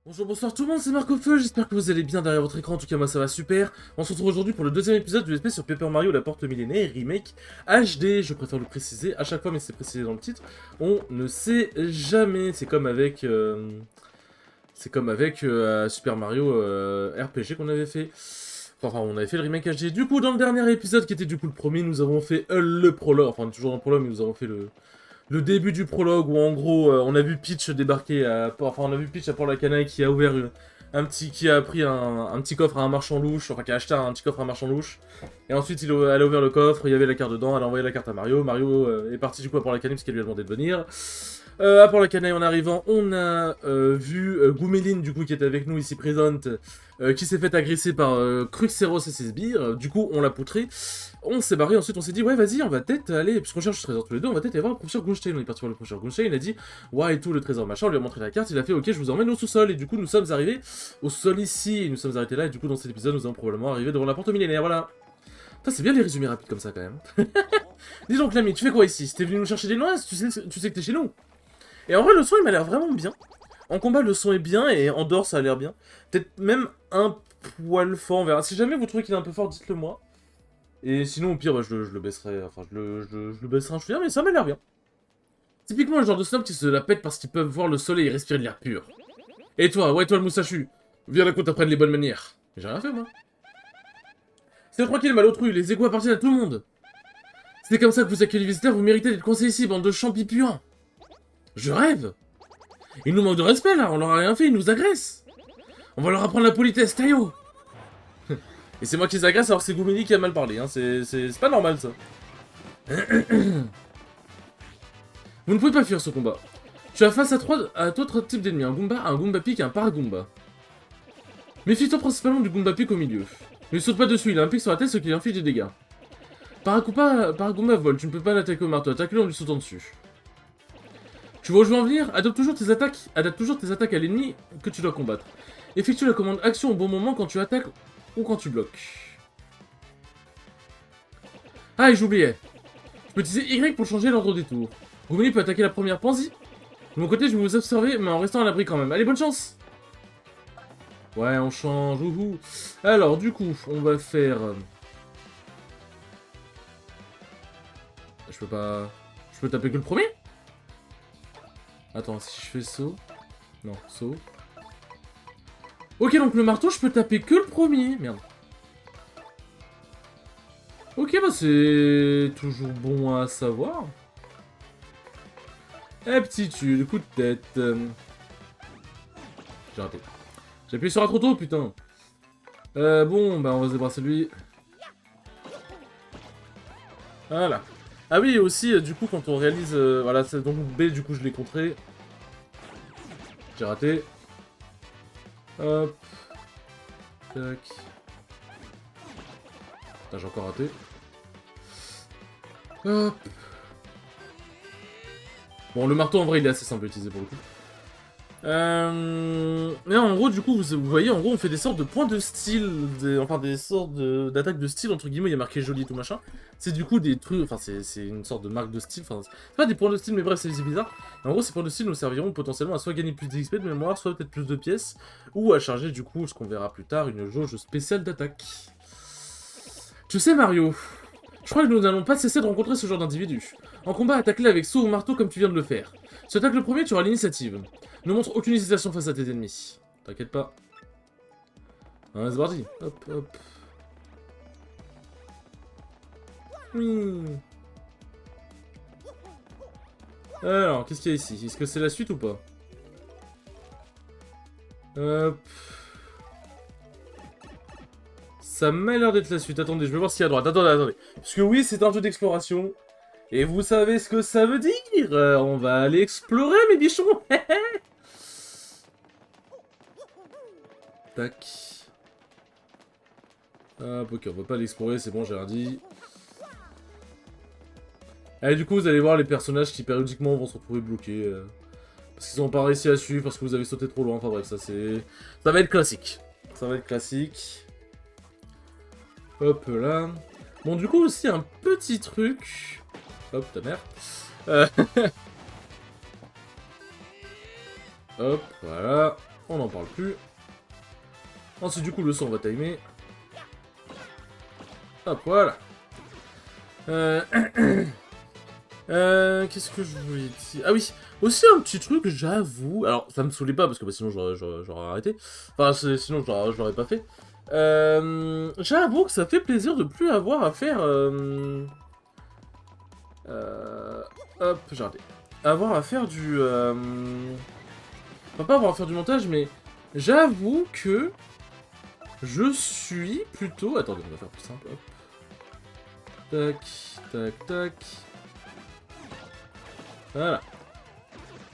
Bonjour, bonsoir tout le monde, c'est Marc Feu, j'espère que vous allez bien derrière votre écran, en tout cas moi ça va super. On se retrouve aujourd'hui pour le deuxième épisode du SP sur Paper Mario La Porte Millénaire, remake HD, je préfère le préciser à chaque fois mais c'est précisé dans le titre. On ne sait jamais, c'est comme avec Super Mario RPG qu'on avait fait. Enfin, on avait fait le remake HD. Du coup, dans le dernier épisode qui était du coup le premier, nous avons fait le prologue, enfin on est toujours dans le prologue mais nous avons fait le début du prologue où en gros on a vu Peach débarquer on a vu Peach à Port-la-Canaille qui a ouvert qui a pris un petit coffre à un marchand louche, enfin qui a acheté un petit coffre à un marchand louche. Et ensuite elle a ouvert le coffre, il y avait la carte dedans, elle a envoyé la carte à Mario. Mario est parti du coup à Port-la-Canaille parce qu'elle lui a demandé de venir. À Port-la-Canaille en arrivant, on a vu Goumeline du coup qui était avec nous ici présente, qui s'est fait agresser par Cruxeros et ses sbires. Du coup on l'a poutré. On s'est barré, ensuite on s'est dit, ouais, vas-y, on va peut-être aller, puisqu'on cherche le trésor tous les deux, on va peut-être aller voir le professeur Grunstein. On est parti voir le professeur Grunstein, il a dit, ouais, et tout, le trésor machin, on lui a montré la carte, il a fait, ok, je vous emmène au sous-sol, et du coup, nous sommes arrivés au sol ici, et nous sommes arrêtés là, et du coup, dans cet épisode, nous allons probablement arriver devant la porte millénaire, voilà. Putain, c'est bien les résumés rapides comme ça, quand même. Dis donc, l'ami, tu fais quoi ici? T'es venu nous chercher des noix? Tu sais que t'es chez nous. Et en vrai, le son, il m'a l'air vraiment bien. En combat, le son est bien, et en dehors, ça a l'air bien. Peut-être même un poil fort, on verra. Si jamais vous trouvez qu'il est un peu fort, dites-le moi. Et sinon, au pire, bah, je le baisserai, enfin, je le baisserai un chouïa, mais ça m'a l'air bien. Typiquement, le genre de snob qui se la pète parce qu'ils peuvent voir le soleil et respirer de l'air pur. Et toi, ouais, toi le moustachu, viens là qu'on t'apprenne les bonnes manières. J'ai rien fait, moi. C'est tranquille, malotru, les égouts appartiennent à tout le monde. C'est comme ça que vous accueillez les visiteurs, vous méritez d'être conseillés ici, bande de champis puants. Je rêve. Ils nous manquent de respect, là, on leur a rien fait, ils nous agressent. On va leur apprendre la politesse, Tayo. Et c'est moi qui les agresse alors que c'est Goumeli qui a mal parlé, hein, c'est pas normal, ça. Vous ne pouvez pas fuir ce combat. Tu as face à d'autres types d'ennemis, un Goomba, un Goomba Pick et un Paragoomba. Méfie-toi principalement du Goomba Pick au milieu. Ne saute pas dessus, il a un pic sur la tête ce qui lui inflige des dégâts. Paragoomba vole, tu ne peux pas l'attaquer au marteau, attaque-le en lui sautant dessus. Tu vois où je veux en venir? Adapte toujours tes attaques à l'ennemi que tu dois combattre. Effectue la commande action au bon moment quand tu attaques ou quand tu bloques. Ah, et j'oubliais. Je peux utiliser Y pour changer l'ordre des tours. Goumeli peut attaquer la première Pansy. De mon côté, je vais vous observer, mais en restant à l'abri quand même. Allez, bonne chance! Ouais, on change, ouhou. Alors, du coup, on va faire... Je peux pas... Je peux taper que le premier? Attends, si je fais saut... Non, saut... Ok, donc le marteau, je peux taper que le premier. Merde. Ok, bah c'est toujours bon à savoir. Aptitude, coup de tête. J'ai raté. J'ai appuyé sur A trop tôt, putain. Bon, bah on va se débarrasser de lui. Voilà. Ah oui, et aussi, du coup, quand on réalise... voilà, c'est donc B, du coup, je l'ai contré. J'ai raté. Hop. Tac. Putain, j'ai encore raté. Hop. Bon, le marteau, en vrai, il est assez simple à utiliser pour le coup. Mais en gros, du coup, vous voyez, en gros, on fait des sortes de points de style, enfin des sortes d'attaques de style, entre guillemets, il y a marqué joli et tout machin. C'est du coup des trucs, enfin c'est une sorte de marque de style, enfin c'est pas des points de style, mais bref, c'est bizarre. Et en gros, ces points de style nous serviront potentiellement à soit gagner plus d'XP de mémoire, soit peut-être plus de pièces, ou à charger du coup, ce qu'on verra plus tard, une jauge spéciale d'attaque. Tu sais, Mario, je crois que nous n'allons pas cesser de rencontrer ce genre d'individu. En combat, attaque-les avec saut ou marteau comme tu viens de le faire. Si tu attaques le premier, tu auras l'initiative. Ne montre aucune hésitation face à tes ennemis. T'inquiète pas. Hein, c'est parti. Hop, hop. Oui. Alors, qu'est-ce qu'il y a ici? Est-ce que c'est la suite ou pas? Hop. Ça m'a l'air d'être la suite. Attendez, je vais voir s'il y a à droite. Attendez. Parce que oui, c'est un jeu d'exploration. Et vous savez ce que ça veut dire? On va aller explorer, mes bichons. Tac. Hop, ok, on va pas l'explorer, c'est bon, j'ai rien dit. Allez, du coup, vous allez voir les personnages qui périodiquement vont se retrouver bloqués. Parce qu'ils n'ont pas réussi à suivre, parce que vous avez sauté trop loin. Enfin bref, ça c'est... Ça va être classique. Ça va être classique. Hop là. Bon, du coup, aussi, un petit truc... Hop, ta mère. Hop, voilà. On n'en parle plus. Ensuite, du coup, le son, on va timer. Hop, voilà. Qu'est-ce que je voulais dire? Ah oui, aussi un petit truc, j'avoue. Alors, ça me saoulait pas, parce que bah, sinon j'aurais arrêté. Enfin, sinon je l'aurais pas fait. J'avoue que ça fait plaisir de plus avoir à faire... hop, j'ai raté. Avoir à faire du... Enfin, pas avoir à faire du montage, mais... J'avoue que... Je suis plutôt... Attendez, on va faire plus simple, hop. Tac, tac, tac. Voilà.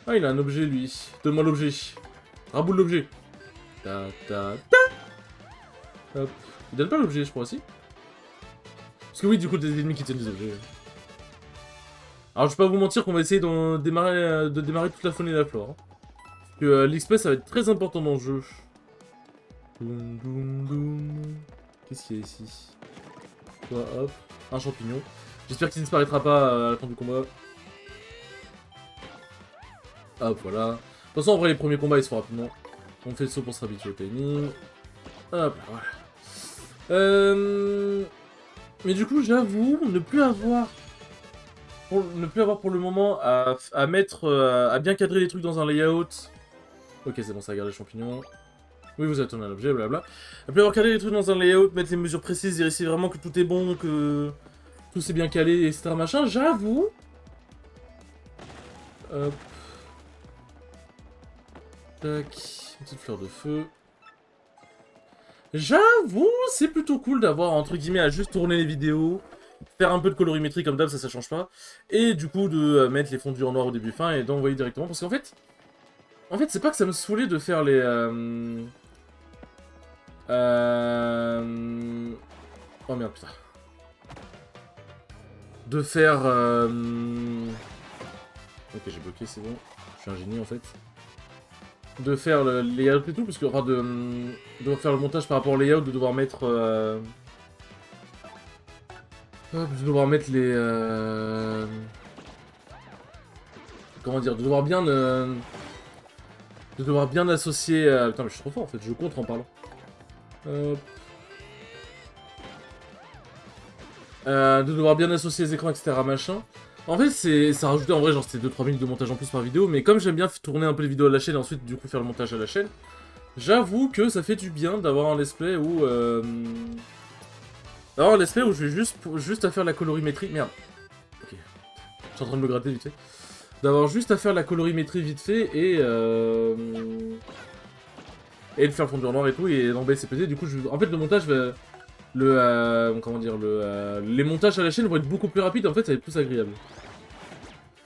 Ah, il a un objet, lui. Donne-moi l'objet. Raboule l'objet. Ta, ta, ta. Hop. Il donne pas l'objet, je crois, aussi. Parce que oui, du coup, des ennemis qui tiennent des objets. Alors, je vais pas vous mentir qu'on va essayer de démarrer toute la faune et la flore. Hein. Parce que l'XP, ça va être très important dans le jeu. Doum, doum, doum. Qu'est-ce qu'il y a ici? Toi, hop. Un champignon. J'espère qu'il disparaîtra pas à la fin du combat. Hop, voilà. De toute façon, en vrai, les premiers combats, ils se font rapidement. On fait le saut pour se habituer au timing. Hop, voilà. Mais du coup, j'avoue, ne plus avoir pour le moment à mettre, à bien cadrer les trucs dans un layout. Ok, c'est bon, ça garde les champignons. Oui, vous avez tourné un objet, blabla. Ne plus avoir cadré les trucs dans un layout, mettre les mesures précises, vérifier vraiment que tout est bon, que tout s'est bien calé, etc. Machin, j'avoue. Hop. Tac, une petite fleur de feu. J'avoue, c'est plutôt cool d'avoir, entre guillemets, à juste tourner les vidéos, faire un peu de colorimétrie comme d'hab, ça change pas, et du coup de mettre les fondus en noir au début fin et d'envoyer directement, parce qu'en fait, c'est pas que ça me saoulait de faire les... Oh merde, putain. De faire... Ok, j'ai bloqué, c'est bon. Je suis un génie, en fait. De faire le layout et tout, parce que, enfin, de faire le montage par rapport au layout, de devoir mettre... de devoir mettre les... Comment dire, de devoir bien... de devoir bien associer... Putain, mais je suis trop fort, en fait, je contre en parlant. De devoir bien associer les écrans, etc. machin. En fait, ça rajoutait en vrai, genre, c'était 2-3 minutes de montage en plus par vidéo, mais comme j'aime bien tourner un peu les vidéos à la chaîne et ensuite, du coup, faire le montage à la chaîne, j'avoue que ça fait du bien d'avoir un let's play où... d'avoir un let's play où je vais juste à faire la colorimétrie... Merde. Ok. Je suis en train de me gratter vite fait. D'avoir juste à faire la colorimétrie vite fait et de faire le fondu en noir et tout, et d'emballer CPT. Du coup, en fait, le montage va... comment dire, les montages à la chaîne vont être beaucoup plus rapides, en fait, ça va être plus agréable.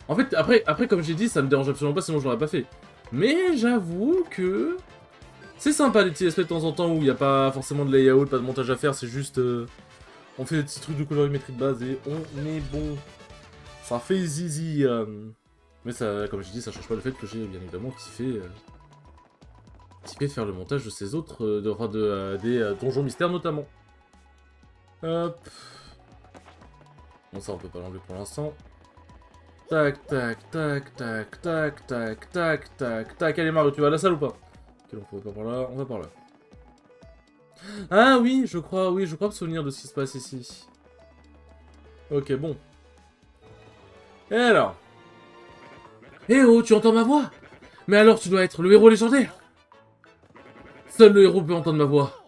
En fait, après comme j'ai dit, ça me dérange absolument pas, sinon je l'aurais pas fait. Mais j'avoue que... C'est sympa les petits aspects de temps en temps où il n'y a pas forcément de layout, pas de montage à faire, c'est juste... on fait des petits trucs de colorimétrie de base et on est bon. Ça fait zizi. Mais ça, comme je dis, ça change pas le fait que j'ai bien évidemment kiffé faire le montage de ces autres, des donjons mystères notamment. Hop. Bon, ça on peut pas l'enlever pour l'instant. Tac, tac, tac, tac, tac, tac, tac, tac, tac. Allez Mario, tu vas à la salle ou pas? Ok, on va pas par là, on va par là. Ah oui, je crois me souvenir de ce qui se passe ici. Ok, bon. Et alors? Eh oh, tu entends ma voix? Mais alors tu dois être le héros légendaire. Seul le héros peut entendre ma voix.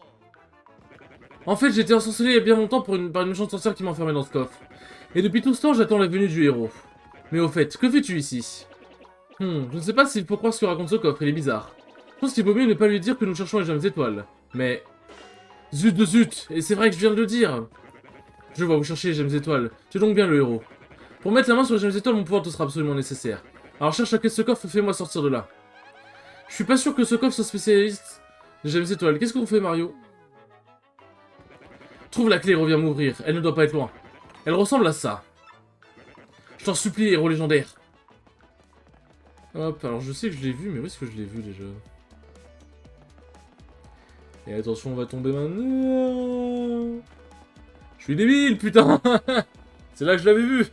En fait, j'ai été ensorcelé il y a bien longtemps par une méchante sorcière qui m'a enfermé dans ce coffre. Et depuis tout ce temps, j'attends la venue du héros. Mais au fait, que fais-tu ici? Je ne sais pas s'il faut croire ce que raconte ce coffre, il est bizarre. Je pense qu'il vaut mieux ne pas lui dire que nous cherchons les gemmes étoiles. Mais... Zut de zut! Et c'est vrai que je viens de le dire! Je vois, vous cherchez les gemmes étoiles. Tu es donc bien le héros. Pour mettre la main sur les gemmes étoiles, mon pouvoir te sera absolument nécessaire. Alors cherche à quel ce coffre et fais-moi sortir de là. Je suis pas sûr que ce coffre soit spécialiste des gemmes étoiles. Qu'est-ce qu'on fait, Mario? Trouve la clé et reviens m'ouvrir. Elle ne doit pas être loin. Elle ressemble à ça. Je t'en supplie, héros légendaire. Hop, alors je sais que je l'ai vu, mais où est-ce que je l'ai vu déjà? Et attention, on va tomber maintenant. Je suis débile, putain. C'est là que je l'avais vu.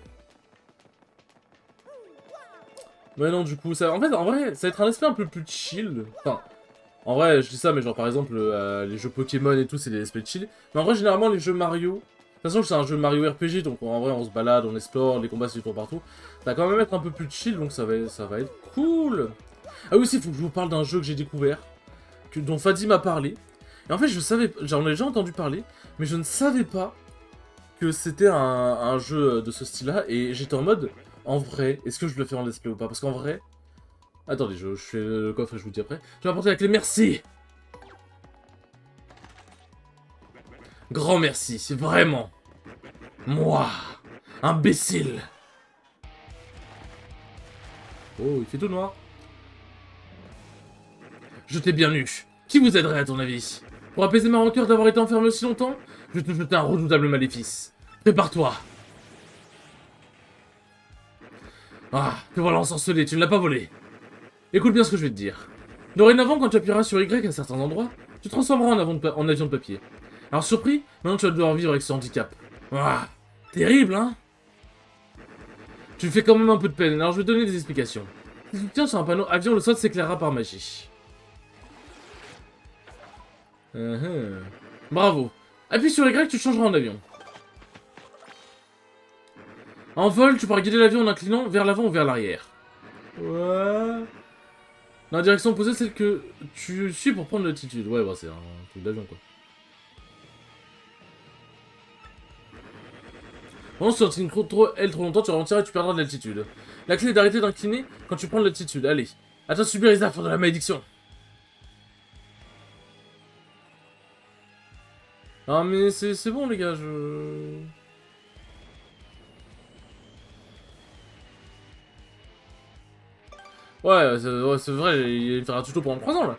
Mais non, du coup, ça... En fait, en vrai, ça va être un aspect un peu plus chill. Enfin, En vrai, je dis ça, mais genre par exemple, les jeux Pokémon et tout, c'est des aspects chill. Mais en vrai, généralement, les jeux Mario... De toute façon, c'est un jeu Mario RPG, donc en vrai, on se balade, on explore, les combats, c'est du tour partout. Ça va quand même être un peu plus chill, donc ça va être cool. Ah oui, aussi, il faut que je vous parle d'un jeu que j'ai découvert, dont Fadi m'a parlé. Et en fait, je savais... J'en ai déjà entendu parler, mais je ne savais pas que c'était un jeu de ce style-là, et j'étais en mode, en vrai, est-ce que je le fais en let's play ou pas? Parce qu'en vrai... Attendez, je fais le coffre et je vous dis après. Je vais apporter la clé, merci! Grand merci, c'est vraiment... Moi, imbécile! Oh, il fait tout noir. Je t'ai bien eu. Qui vous aiderait à ton avis? Pour apaiser ma rancœur d'avoir été enfermé aussi longtemps, je vais te jeter un redoutable maléfice. Prépare-toi. Ah, te voilà ensorcelé, tu ne l'as pas volé. Écoute bien ce que je vais te dire. Dorénavant, quand tu appuieras sur Y à certains endroits, tu te transformeras en avion de papier. Alors surpris, maintenant tu vas devoir vivre avec ce handicap. Ah, terrible, hein? Tu me fais quand même un peu de peine, alors je vais te donner des explications. Si tu tiens sur un panneau avion, le sol s'éclairera par magie. Bravo. Appuie sur Y, tu changeras en avion. En vol, tu pourras guider l'avion en inclinant vers l'avant ou vers l'arrière. Ouais. Dans la direction opposée, celle que tu suis pour prendre l'altitude. Ouais, bah c'est un truc d'avion, quoi. Bon, si tu inclines trop longtemps, tu ralentiras et tu perdras de l'altitude. La clé est d'arrêter d'incliner quand tu prends de l'altitude. Allez. À toi de subir les affres de la malédiction. Ah, mais c'est bon, les gars, je... Ouais, c'est vrai, il fera tuto pendant 3 ans, là.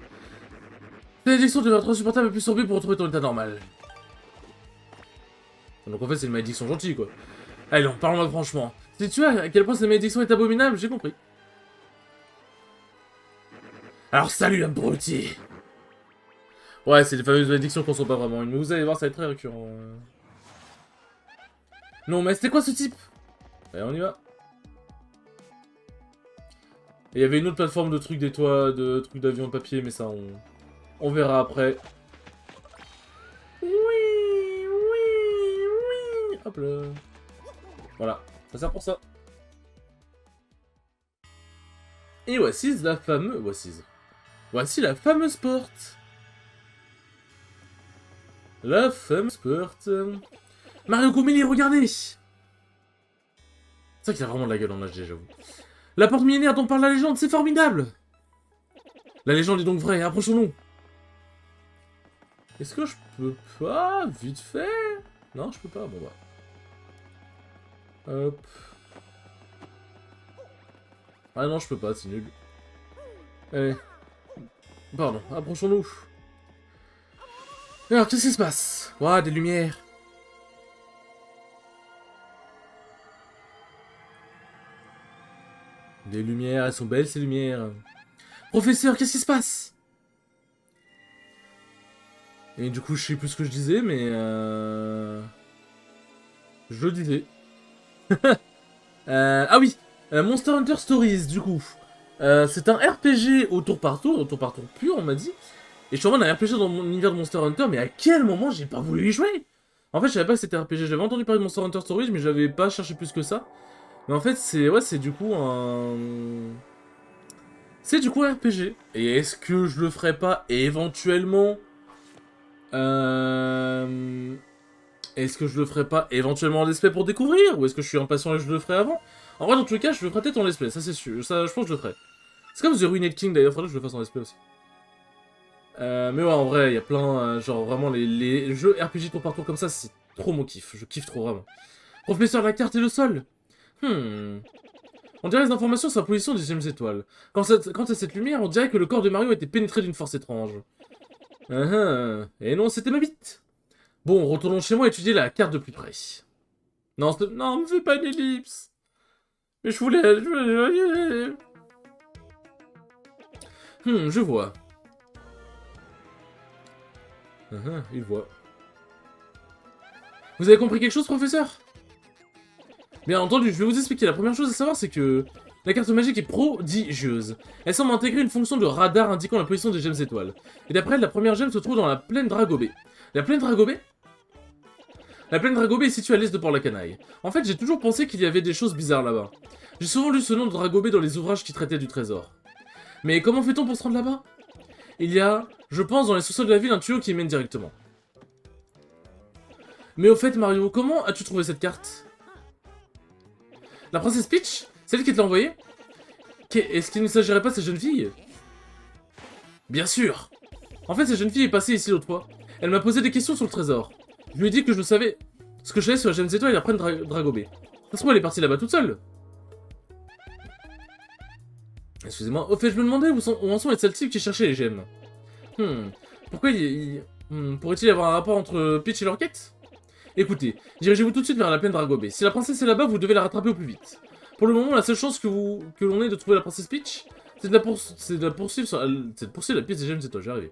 La malédiction devrait être insupportable et plus sorbée pour retrouver ton état normal. Donc en fait, c'est une malédiction gentille, quoi. Allez, donc, parlons-moi franchement. Si tu vois à quel point cette malédiction est abominable, j'ai compris. Alors salut, abruti! Ouais, c'est les fameuses malédictions qu'on sent pas vraiment une, mais vous allez voir, ça va être très récurrent. Non, mais c'était quoi ce type? Allez, on y va. Et il y avait une autre plateforme de trucs des toits, de trucs d'avion en papier, mais ça, on verra après. Oui, oui, oui. Hop là. Voilà, ça sert pour ça. Et voici la fameuse... Voici la fameuse porte. La fameuse porte. Mario Gomini, regardez! C'est vrai qu'il a vraiment de la gueule en HD, j'avoue. La porte millénaire dont parle la légende, c'est formidable! La légende est donc vraie, approchons-nous. Est-ce que je peux pas, vite fait? Non, je peux pas, bon bah. Hop. Ah non, je peux pas, c'est nul. Allez. Pardon, approchons-nous. Alors, qu'est-ce qui se passe? Ouah, des lumières. Des lumières, elles sont belles ces lumières. Professeur, qu'est-ce qui se passe? Et du coup, je sais plus ce que je disais, mais je le disais. Ah oui, Monster Hunter Stories, du coup. C'est un RPG au tour par tour pur, on m'a dit. Et je suis en mode un RPG dans mon univers de Monster Hunter, mais à quel moment j'ai pas voulu y jouer? En fait, je savais pas que c'était RPG, j'avais entendu parler de Monster Hunter Stories, mais j'avais pas cherché plus que ça. Mais en fait, c'est du coup un... C'est du coup un RPG. Et est-ce que je le ferais pas éventuellement Est-ce que je le ferais pas éventuellement en let's play pour découvrir? Ou est-ce que je suis impatient et je le ferai avant? En vrai, dans tous les cas, je le ferai peut-être en let's play, ça c'est sûr. Ça, je pense que je le ferai. C'est comme The Ruined King d'ailleurs, faudrait que je le fasse en let's play aussi. Mais ouais, en vrai, il y a plein, genre vraiment les jeux RPG tour par tour comme ça, c'est trop mon kiff. Je kiffe trop vraiment. Professeur, la carte et le sol. On dirait les informations sur la position des 10e étoiles. Quant à cette lumière, on dirait que le corps de Mario a été pénétré d'une force étrange. Et non, c'était ma bite. Bon, retournons chez moi et étudier la carte de plus près. Non, non, me fais pas une ellipse. Mais je voulais... Je vois. Il voit. Vous avez compris quelque chose, professeur? Bien entendu, je vais vous expliquer. La première chose à savoir, c'est que La carte magique est prodigieuse. Elle semble intégrer une fonction de radar indiquant la position des gemmes étoiles. Et d'après elle, la première gemme se trouve dans la plaine Dragobé. La plaine Dragobé? La plaine Dragobé est située à l'est de Port-la-Canaille. En fait, j'ai toujours pensé qu'il y avait des choses bizarres là-bas. J'ai souvent lu ce nom de Dragobé dans les ouvrages qui traitaient du trésor. Mais comment fait-on pour se rendre là-bas? Il y a, je pense, dans les sous-sols de la ville, un tuyau qui y mène directement. Mais au fait, Mario, comment as-tu trouvé cette carte? La princesse Peach? C'est elle qui te l'a envoyée? Est-ce qu'il ne s'agirait pas de cette jeune fille? Bien sûr! En fait, cette jeune fille est passée ici l'autre fois. Elle m'a posé des questions sur le trésor. Je lui ai dit que je savais ce que je savais sur la gemme étoile et après Dragobé. Ça se trouve, elle est partie là-bas toute seule. Excusez-moi. Au fait, je me demandais où en sont les celles-ci qui cherchaient les gemmes. Pourquoi pourrait-il y avoir un rapport entre Peach et leur quête? Écoutez, dirigez-vous tout de suite vers la plaine Dragobé. Si la princesse est là-bas, vous devez la rattraper au plus vite. Pour le moment, la seule chance que l'on ait de trouver la princesse Peach, c'est de la poursuivre la pièce des gemmes étoiles. J'y arrive.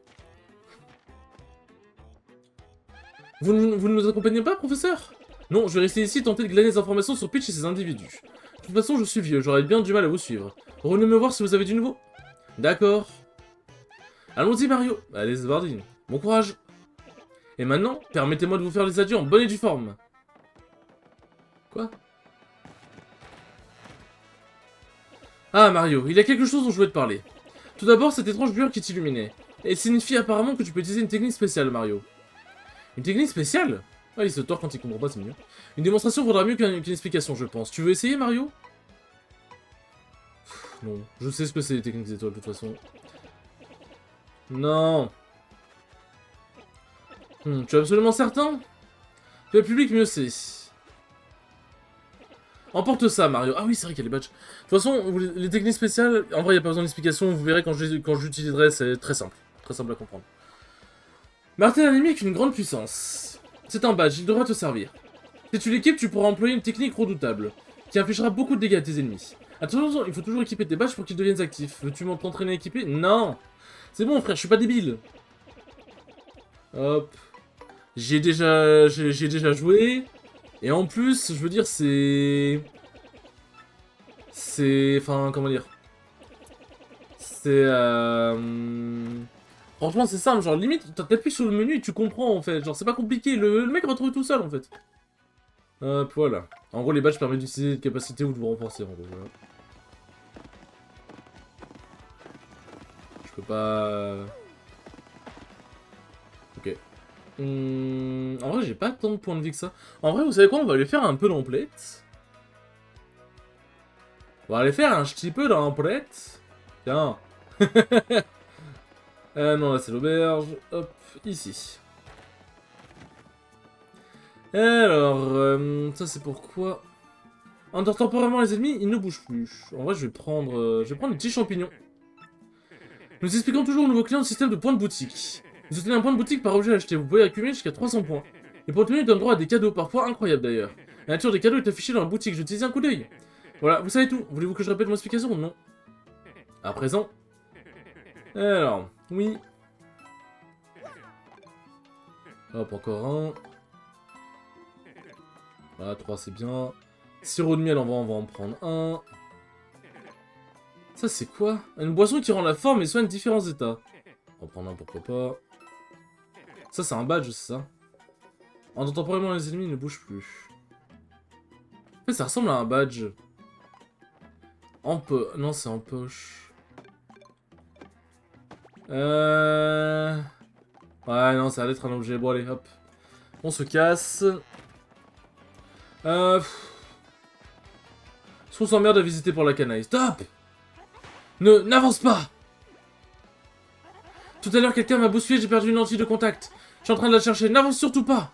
Vous ne nous accompagnez pas, professeur? Non, je vais rester ici et tenter de glaner des informations sur Peach et ses individus. De toute façon, je suis vieux, j'aurais bien du mal à vous suivre. Revenez me voir si vous avez du nouveau. D'accord. Allons-y, Mario. Allez, Zvardine. Bon courage. Et maintenant, permettez-moi de vous faire les adieux en bonne et due forme. Quoi? Ah, Mario, il y a quelque chose dont je voulais te parler. Tout d'abord, cette étrange lueur qui t'illuminait. Elle signifie apparemment que tu peux utiliser une technique spéciale, Mario. Une technique spéciale? Ah, il se tord quand il comprend pas, c'est mignon. Une démonstration vaudra mieux qu'une explication, je pense. Tu veux essayer, Mario? Non, je sais ce que c'est les techniques des étoiles, de toute façon. Non. Tu es absolument certain? Le public mieux sait. Emporte ça, Mario. Ah oui, c'est vrai qu'il y a les badges. De toute façon, les techniques spéciales, en vrai, il n'y a pas besoin d'explication. Vous verrez quand j'utiliserai, c'est très simple. Très simple à comprendre. Martel ennemi avec une grande puissance. C'est un badge, il devra te servir. Si tu l'équipes, tu pourras employer une technique redoutable, qui infligera beaucoup de dégâts à tes ennemis. Attention, il faut toujours équiper tes badges pour qu'ils deviennent actifs. Veux-tu t'entraîner à équiper? Non. C'est bon, frère, je suis pas débile. Hop. J'ai déjà joué. Et en plus, je veux dire, enfin, comment dire? Franchement, c'est simple, genre, limite, t'appuies sur le menu et tu comprends, en fait. Genre, c'est pas compliqué, le mec va trouver tout seul, en fait. Hop, voilà. En gros, les badges permettent d'utiliser des capacités ou de vous renforcer, en gros, voilà. Je peux pas... Ok. En vrai, j'ai pas tant de points de vie que ça. En vrai, vous savez quoi? On va aller faire un peu d'emplette. On va aller faire un petit peu d'emplette. Tiens. Non, là, c'est l'auberge. Hop, ici. Alors, ça, c'est pourquoi... Endort temporairement les ennemis, ils ne bougent plus. En vrai, je vais prendre les petits champignons. Nous expliquons toujours aux nouveaux clients le système de points de boutique. Vous obtenez un point de boutique par objet acheté, vous pouvez accumuler jusqu'à 300 points. Les points obtenus donnent droit à des cadeaux, parfois incroyables d'ailleurs. La nature des cadeaux est affichée dans la boutique, j'utilise un coup d'œil. Voilà, vous savez tout. Voulez-vous que je répète mon explication? Non. À présent. Alors, oui. Hop, encore un. Voilà, 3 c'est bien. Sirop de miel, on va en prendre un. Ça c'est quoi? Une boisson qui rend la forme et soigne différents états. On va prendre un, pourquoi pas. Ça c'est un badge, c'est ça? En temporairement les ennemis ne bougent plus. En fait, ça ressemble à un badge. Non, c'est en poche. Ouais, non, ça va être un objet. Bon, allez, hop. On se casse. On s'emmerde à visiter pour la canaille. Stop! N'avance pas! Tout à l'heure, quelqu'un m'a bousculé, j'ai perdu une lentille de contact. Je suis en train de la chercher. N'avance surtout pas!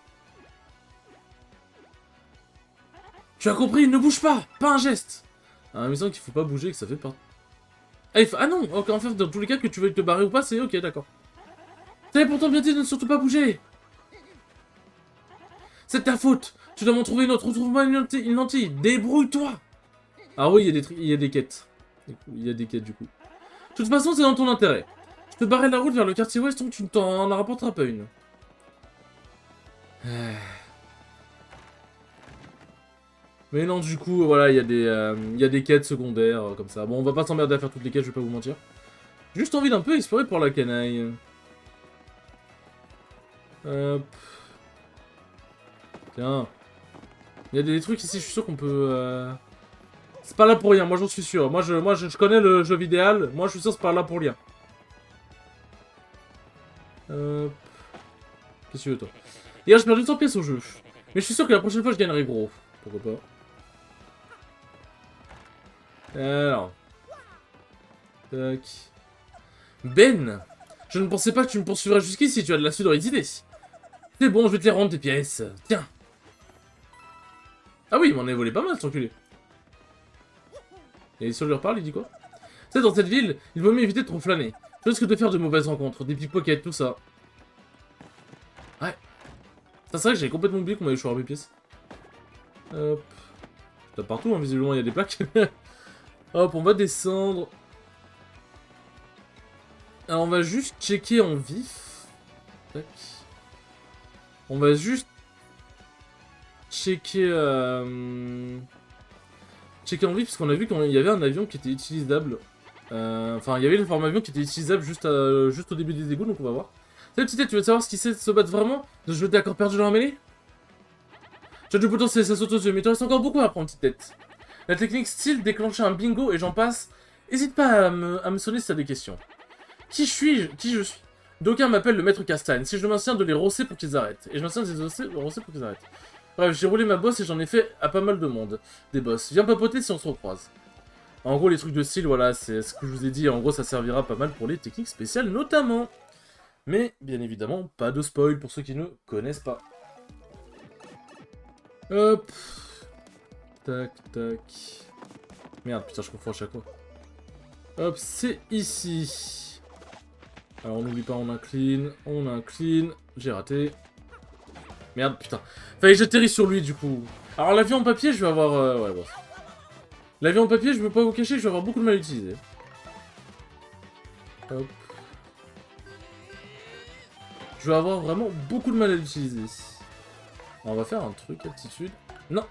Tu as compris? Ne bouge pas! Pas un geste! Ah, il me semble qu'il faut pas bouger, que ça fait pas. Ah non! Ok, en fait, dans tous les cas, que tu veuilles te barrer ou pas, c'est ok, d'accord. T'avais pourtant bien dit de ne surtout pas bouger! C'est ta faute! Tu dois m'en trouver une autre. Retrouve-moi une lentille. Débrouille-toi! Ah oui, il y a des quêtes. Il y a des quêtes, du coup. De toute façon, c'est dans ton intérêt. Je te barrerai la route vers le quartier ouest, donc tu ne t'en rapporteras pas une. Mais non, du coup, voilà, il y a des quêtes secondaires, comme ça. Bon, on va pas s'emmerder à faire toutes les quêtes, je vais pas vous mentir. Juste envie d'un peu explorer pour la canaille. Hop. Tiens. Il y a des trucs ici, je suis sûr qu'on peut... C'est pas là pour rien, moi j'en suis sûr. Moi je connais le jeu idéal, moi je suis sûr que c'est pas là pour rien. Hop. Qu'est-ce que tu veux, toi? Hier, j'ai perdu 100 pièces au jeu. Mais je suis sûr que la prochaine fois, je gagnerai gros. Pourquoi pas. Alors. Tac. Ben! Je ne pensais pas que tu me poursuivrais jusqu'ici, tu as de la sudorité. C'est bon, je vais te les rendre tes pièces. Tiens. Ah oui, il m'en a volé pas mal, cet enculé. Et si on lui reparle, il dit quoi? Tu sais, dans cette ville, il vaut mieux éviter de trop flâner. Tu risques de faire de mauvaises rencontres, des pickpockets, tout ça. Ouais. Ça, c'est vrai que j'avais complètement oublié qu'on m'avait choisi mes pièces. Hop. Là, partout, hein, visiblement, il y a des plaques. Hop, on va descendre. Alors, on va juste checker en vif. Tac. On va juste checker... checker en vif, parce qu'on a vu qu'il y avait un avion qui était utilisable. Enfin, il y avait le forme avion qui était utilisable juste au début des égouts, donc on va voir. Salut petite tête, tu veux savoir ce qui sait se battre vraiment? De jouer d'accord perdu dans la mêlée? Tu as du potentiel, ça saute aux yeux, mais il te reste encore beaucoup à apprendre, petite tête. La technique style, déclencher un bingo et j'en passe. N'hésite pas à me sonner si t'as des questions. Qui suis-je? Qui je suis? D'aucuns m'appellent le maître Castagne. Si je maintiens de les rosser pour qu'ils arrêtent. Et je maintiens de les rosser pour qu'ils arrêtent. Bref, j'ai roulé ma bosse et j'en ai fait à pas mal de monde. Des boss. Viens papoter si on se recroise. En gros, les trucs de style, voilà, c'est ce que je vous ai dit. En gros, ça servira pas mal pour les techniques spéciales, notamment. Mais, bien évidemment, pas de spoil pour ceux qui ne connaissent pas. Hop. Tac, tac. Merde, putain, je confonds à chaque fois. Hop, c'est ici. Alors, on n'oublie pas, on incline. J'ai raté. Merde, putain. Fallait que j'atterrisse sur lui, du coup. Alors, l'avion en papier, je vais avoir... ouais, bon. L'avion en papier, je veux pas vous cacher, je vais avoir beaucoup de mal à utiliser. Hop. Je vais avoir vraiment beaucoup de mal à l'utiliser. On va faire un truc, aptitude. Non.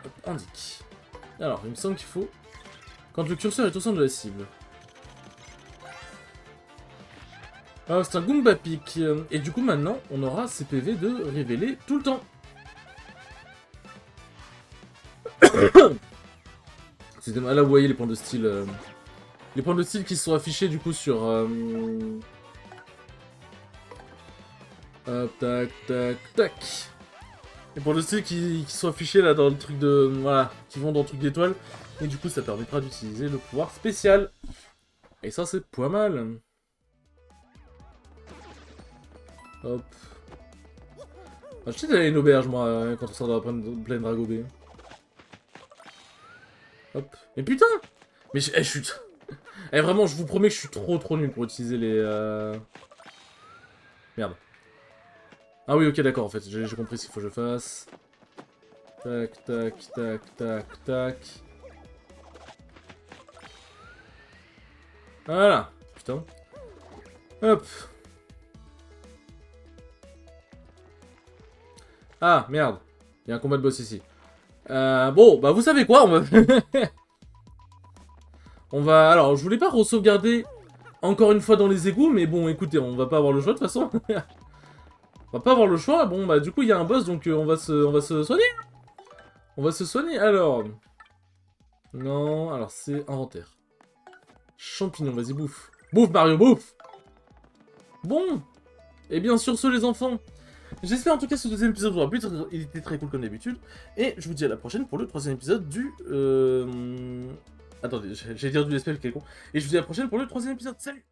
Hop, indique. Alors, il me semble qu'il faut... Quand le curseur est au centre de la cible. Alors, c'est un Goomba Pick. Et du coup, maintenant, on aura ces PV de révéler tout le temps. C'est là, vous voyez les points de style. Les points de style qui sont affichés du coup sur... Hop, tac, tac, tac. Les points de style qui sont affichés là dans le truc de... Voilà, qui vont dans le truc d'étoile. Et du coup, ça permettra d'utiliser le pouvoir spécial. Et ça, c'est pas mal. Hop. Ah, je sais d'aller à une auberge, moi, quand on sort de la plaine Dragobé. Hop. Mais putain! Mais je chute. Eh, vraiment, je vous promets que je suis trop nul pour utiliser les... Merde. Ah oui, ok, d'accord, en fait, j'ai compris ce qu'il faut que je fasse. Tac, tac, tac, tac, tac. Voilà. Putain. Hop. Ah, merde. Il y a un combat de boss ici. Bon, bah vous savez quoi, on va... on va... Alors, je voulais pas re-sauvegarder encore une fois dans les égouts, mais bon, écoutez, on va pas avoir le choix de toute façon. On va pas avoir le choix. Bon, bah du coup, il y a un boss, donc on va se soigner. On va se soigner, alors... Non, alors c'est inventaire. Champignons, vas-y, bouffe. Bouffe, Mario, bouffe. Bon. Et bien sur ce, les enfants... J'espère en tout cas que ce deuxième épisode vous aura plu, il était très cool comme d'habitude. Et je vous dis à la prochaine pour le troisième épisode du... Attendez, j'allais dire du SPL, quel con. Et je vous dis à la prochaine pour le troisième épisode, salut!